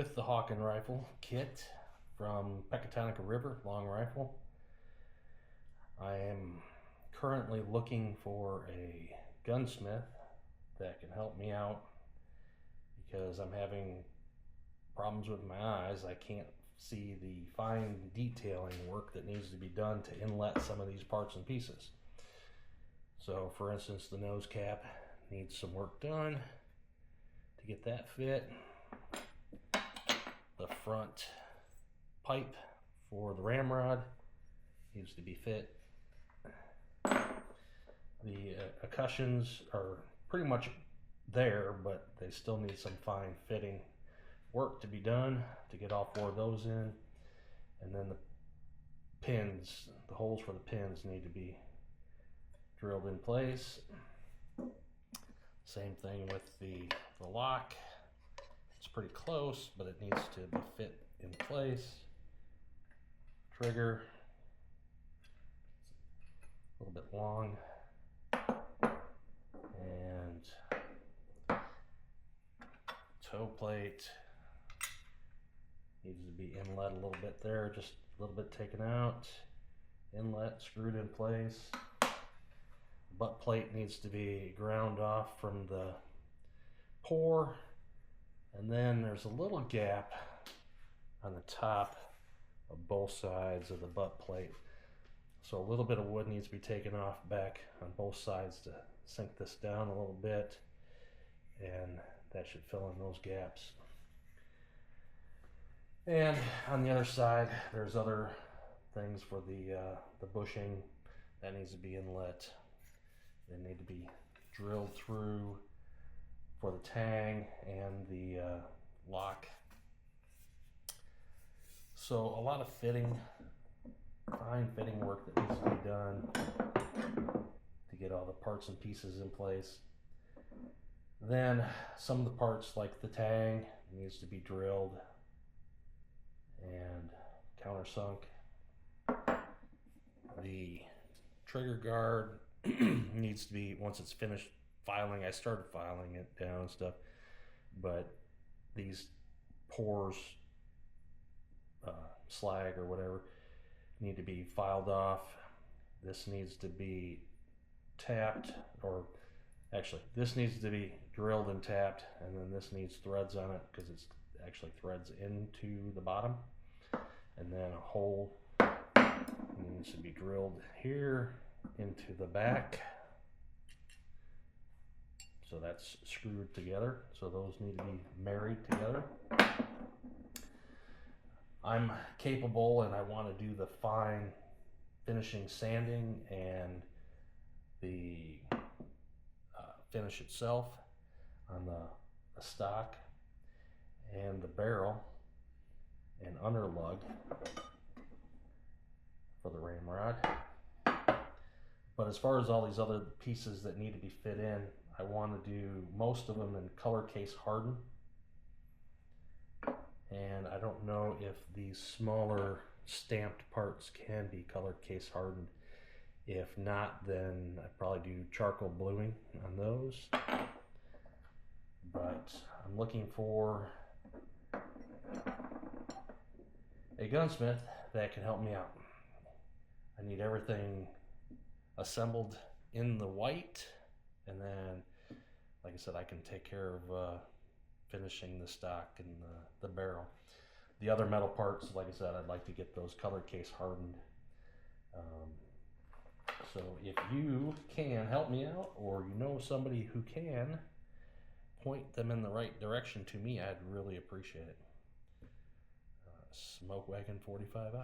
with the Hawken rifle kit from Pecatonica River long rifle. I am currently looking for a gunsmith that can help me out because I'm having problems with my eyes. I can't see the fine detailing work that needs to be done to inlet some of these parts and pieces. So for instance, the nose cap needs some work done to get that fit. The front pipe for the ramrod needs to be fit. The cushions are pretty much there, but they still need some fine fitting work to be done to get all four of those in. And then the pins, the holes for the pins need to be drilled in place. Same thing with the lock. It's pretty close, but it needs to be fit in place. Trigger, a little bit long, and toe plate needs to be inlet a little bit there, just a little bit taken out. Inlet screwed in place. Butt plate needs to be ground off from the pour, and then there's a little gap on the top of both sides of the butt plate, so a little bit of wood needs to be taken off back on both sides to sink this down a little bit, and that should fill in those gaps. And on the other side there's other things for the bushing that needs to be inlet. They need to be drilled through for the tang and the lock. So a lot of fitting, fine fitting work that needs to be done to get all the parts and pieces in place. Then some of the parts like the tang needs to be drilled and countersunk. The trigger guard needs to be, once it's finished filing, I started filing it down and stuff, but these pores, slag or whatever, need to be filed off. This needs to be tapped, or actually this needs to be drilled and tapped, and then this needs threads on it because it's actually threads into the bottom, and then a hole needs to be drilled here into the back, so that's screwed together, so those need to be married together. I'm capable, and I want to do the fine finishing sanding and the finish itself on the stock and the barrel and underlug for the ramrod. But as far as all these other pieces that need to be fit in, I want to do most of them in color case hardened. And I don't know if these smaller stamped parts can be color case hardened. If not, then I'd probably do charcoal bluing on those. But I'm looking for a gunsmith that can help me out. I need everything assembled in the white, and then like I said, I can take care of finishing the stock and the barrel. The other metal parts, like I said, I'd like to get those color case hardened. So if you can help me out, or you know somebody who can, point them in the right direction to me, I'd really appreciate it. Smoke Wagon 45 out.